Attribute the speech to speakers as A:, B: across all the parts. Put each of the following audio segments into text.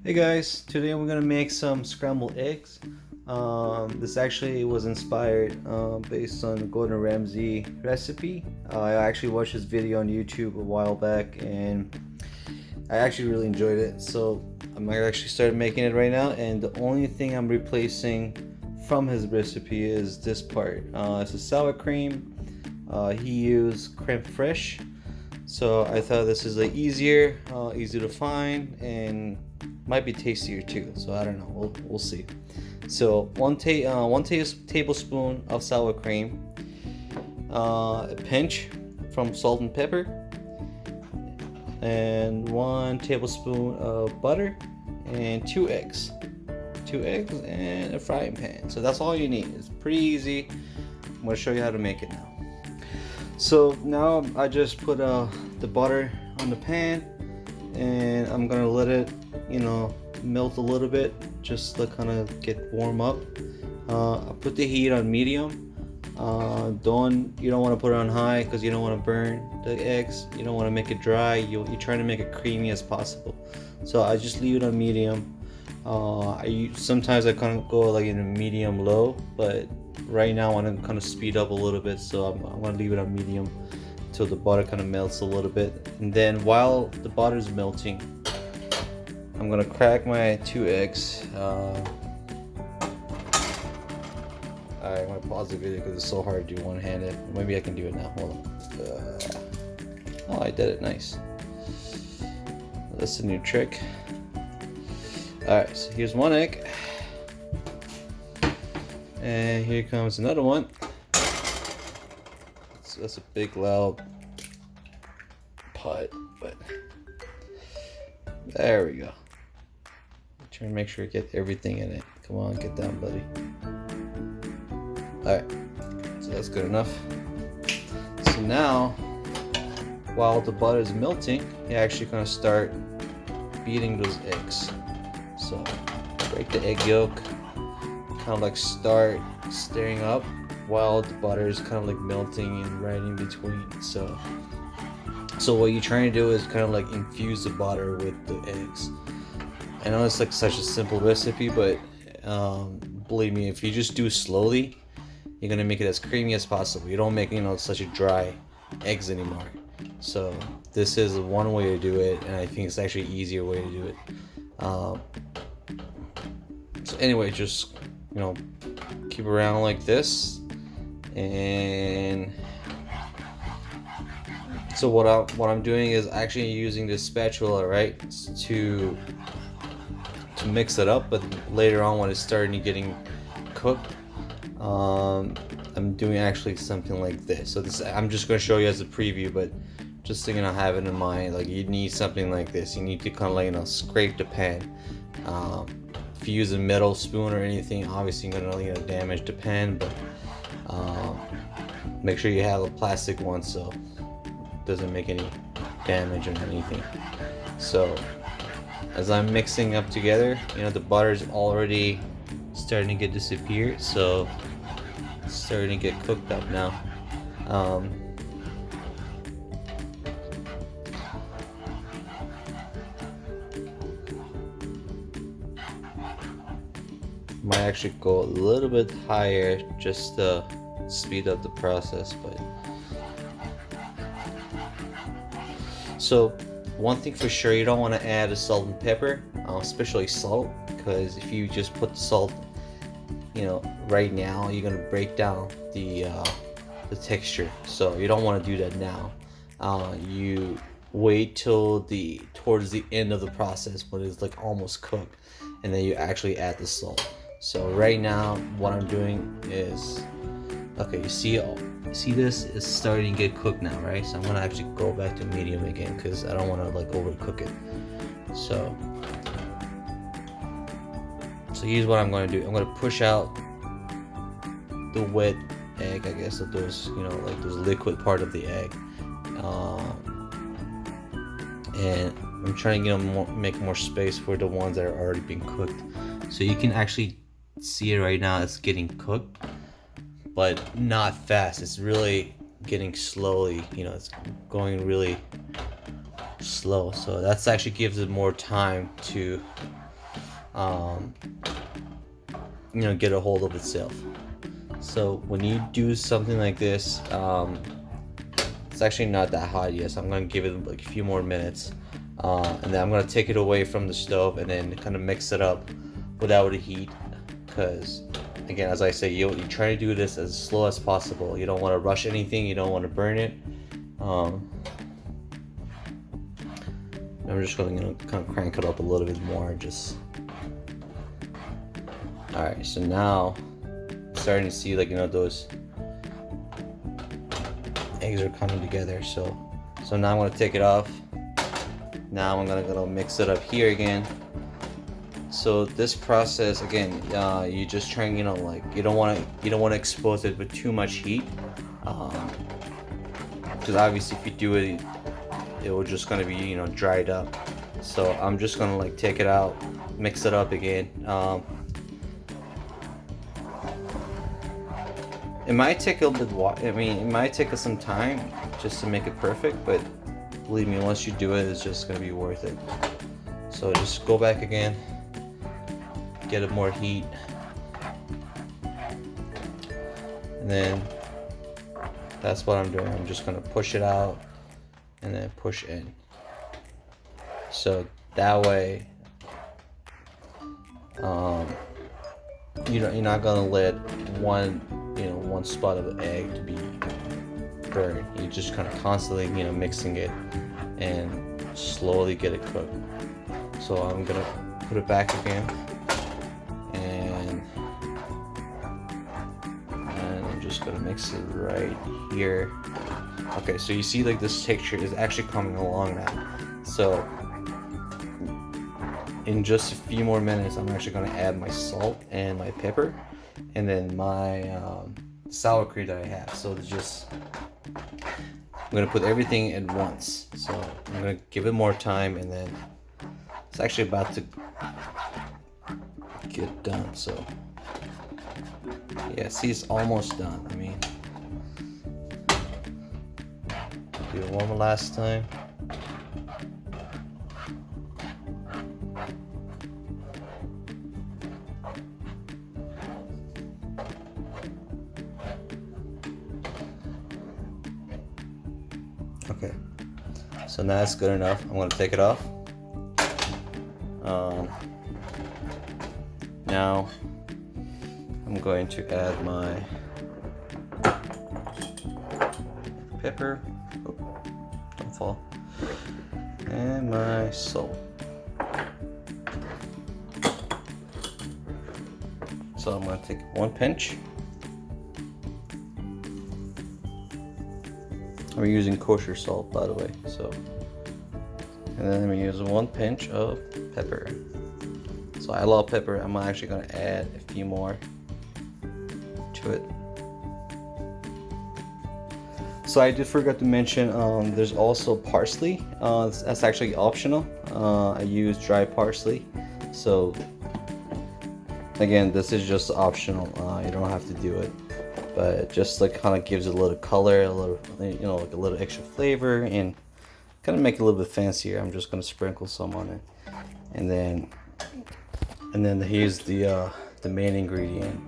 A: Hey guys, today we're gonna make some scrambled eggs. This actually was inspired based on the Gordon Ramsay recipe. I actually watched this video on YouTube a while back and I actually really enjoyed it. So I'm actually started making it right now, and the only thing I'm replacing from his recipe is this part. It's a sour cream. He used creme fraiche. So I thought this is easier to find, and might be tastier too. So I don't know. We'll see. So one tablespoon of sour cream, a pinch from salt and pepper, and 1 tablespoon of butter, and 2 eggs. 2 eggs and a frying pan. So that's all you need. It's pretty easy. I'm gonna show you how to make it now. So now I just put the butter on the pan, and I'm gonna let it, melt a little bit, just to kind of get warm up. I put the heat on medium. You don't want to put it on high because you don't want to burn the eggs. You don't want to make it dry. You're trying to make it creamy as possible. So I just leave it on medium. Sometimes I kind of go in a medium low, but right now I want to kind of speed up a little bit, so I'm going to leave it on medium until the butter kind of melts a little bit. And then while the butter is melting, I'm going to crack my 2 eggs. Alright, I'm going to pause the video because it's so hard to do one-handed. Maybe I can do it now. Hold on. Oh, I did it. Nice. That's a new trick. Alright, so here's 1 egg. And here comes another one. So that's a big loud pot, but there we go. Trying to make sure I get everything in it. Come on, get down, buddy. Alright, so that's good enough. So now, while the butter is melting, you're actually gonna start beating those eggs. So break the egg yolk, kind of start stirring up while the butter is kind of melting and right in between. So what you're trying to do is kind of infuse the butter with the eggs. I know it's such a simple recipe, but believe me, if you just do it slowly, you're gonna make it as creamy as possible. You don't make such a dry eggs anymore. So this is one way to do it, and I think it's actually an easier way to do it. So anyway, just keep around like this, and so what I'm doing is actually using this spatula, right, to mix it up. But later on, when it's starting getting cooked, I'm doing actually something like this. So I'm just going to show you as a preview, but just so have it in mind, you need something like this. You need to kind of scrape the pan. If you use a metal spoon or anything, obviously you're gonna damage the pan, but make sure you have a plastic one so it doesn't make any damage or anything. So as I'm mixing up together, the butter's already starting to get disappeared, so it's starting to get cooked up now. Might actually go a little bit higher just to speed up the process, but so one thing for sure, you don't want to add the salt and pepper, especially salt, because if you just put the salt right now, you're gonna break down the texture. So you don't want to do that now. You wait till towards the end of the process when it's almost cooked, and then you actually add the salt. So right now what I'm doing is, okay, you see this is starting to get cooked now, right? So I'm gonna actually go back to medium again because I don't want to overcook it. So here's what I'm going to do. I'm going to push out the wet egg, I guess, of those those liquid part of the egg, and I'm trying to make more space for the ones that are already being cooked. So you can actually see it right now. It's getting cooked, but not fast. It's really getting slowly. It's going really slow. So that's actually gives it more time to get a hold of itself. So when you do something like this, it's actually not that hot yet, so I'm gonna give it like a few more minutes, and then I'm gonna take it away from the stove and then kind of mix it up without the heat, because again, as I say, you try to do this as slow as possible. You don't want to rush anything, you don't want to burn it. I'm just going to kind of crank it up a little bit more. Alright, so now I'm starting to see, like, those eggs are coming together. So now I'm going to take it off. Now I'm going to mix it up here again. So this process, again, you just trying, like, you don't want to expose it with too much heat, because obviously if you do it, it will just gonna be dried up. So I'm just gonna like take it out, mix it up again. It might take a little bit. It might take us some time just to make it perfect, but believe me, once you do it, it's just gonna be worth it. So just go back again, get it more heat, and then that's what I'm doing. I'm just gonna push it out and then push in. So that way, you're not gonna let one spot of the egg to be burned. You just kind of constantly mixing it and slowly get it cooked. So I'm gonna put it back again, and I'm just gonna mix it right here. Okay, so you see, like, this texture is actually coming along now. So in just a few more minutes, I'm actually going to add my salt and my pepper, and then my sour cream that I have. So I'm going to put everything at once. So I'm going to give it more time, and then it's actually about to get done. So yeah, see, it's almost done. I mean, do it one last time. Okay, so now it's good enough. I'm going to take it off. Now I'm going to add my pepper. Oh, don't fall. And my salt. So I'm going to take one pinch. I'm using kosher salt, by the way. So, and then I'm gonna use one pinch of pepper. So I love pepper. I'm actually gonna add a few more to it. So I did forget to mention, there's also parsley. That's actually optional. I use dry parsley. So again, this is just optional. You don't have to do it, but it just like kind of gives it a little color, a little, like a little extra flavor, and kind of make it a little bit fancier. I'm just gonna sprinkle some on it, and then here's the main ingredient.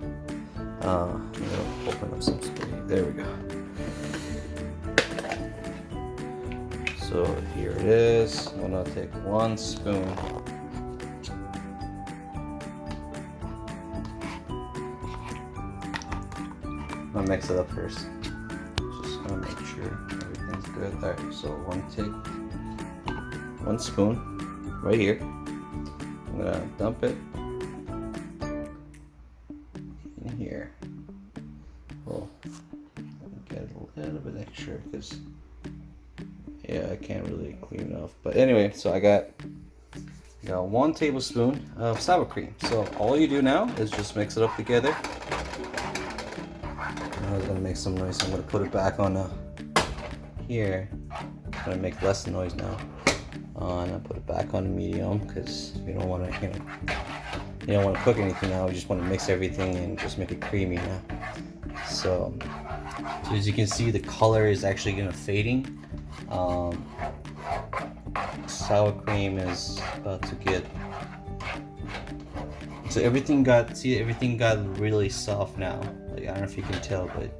A: I'm gonna open up some spaghetti. There we go. So here it is. I'm gonna take 1 spoon. I'm gonna mix it up first. Just gonna make sure everything's good. Alright, so 1 spoon right here. I'm gonna dump it in here. Well, get a little bit extra because I can't really clean enough. But anyway, so I got 1 tablespoon of sour cream. So all you do now is just mix it up together. I was gonna make some noise. I'm gonna put it back on here. I'm gonna make less noise now. And I put it back on the medium because you don't want to, you don't want to cook anything now. You just want to mix everything and just make it creamy now. So as you can see, the color is actually gonna fading. Sour cream is about to get So everything got really soft now. Like, I don't know if you can tell, but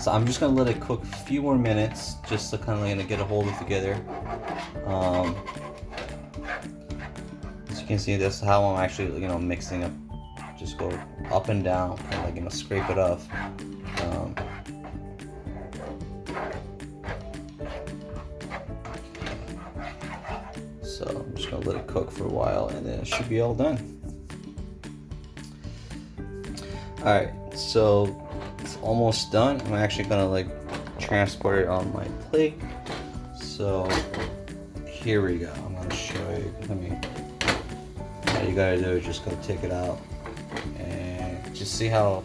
A: so I'm just gonna let it cook a few more minutes, just to kind of like get a hold of it together. As you can see, that's how I'm actually mixing up. Just go up and down, kind of like scrape it off. So I'm just gonna let it cook for a while, and then it should be all done. All right, so it's almost done. I'm actually gonna like transport it on my plate. So here we go. I'm gonna show you. All you gotta do is just go take it out and just see how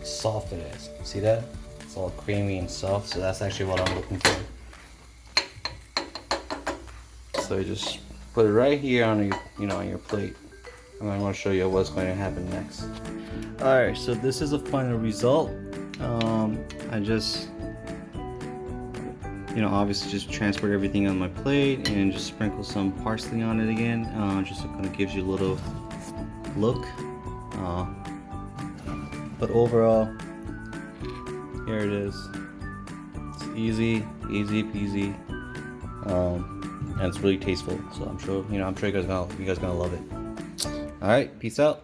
A: soft it is. See that? It's all creamy and soft. So that's actually what I'm looking for. So you just put it right here on your on your plate. And I'm going to show you what's going to happen next. Alright, so this is the final result. I just obviously just transferred everything on my plate and just sprinkle some parsley on it again. Just kind of gives you a little look. But overall, here it is. It's easy peasy. And it's really tasteful, so I'm sure you guys gonna love it. All right, peace out.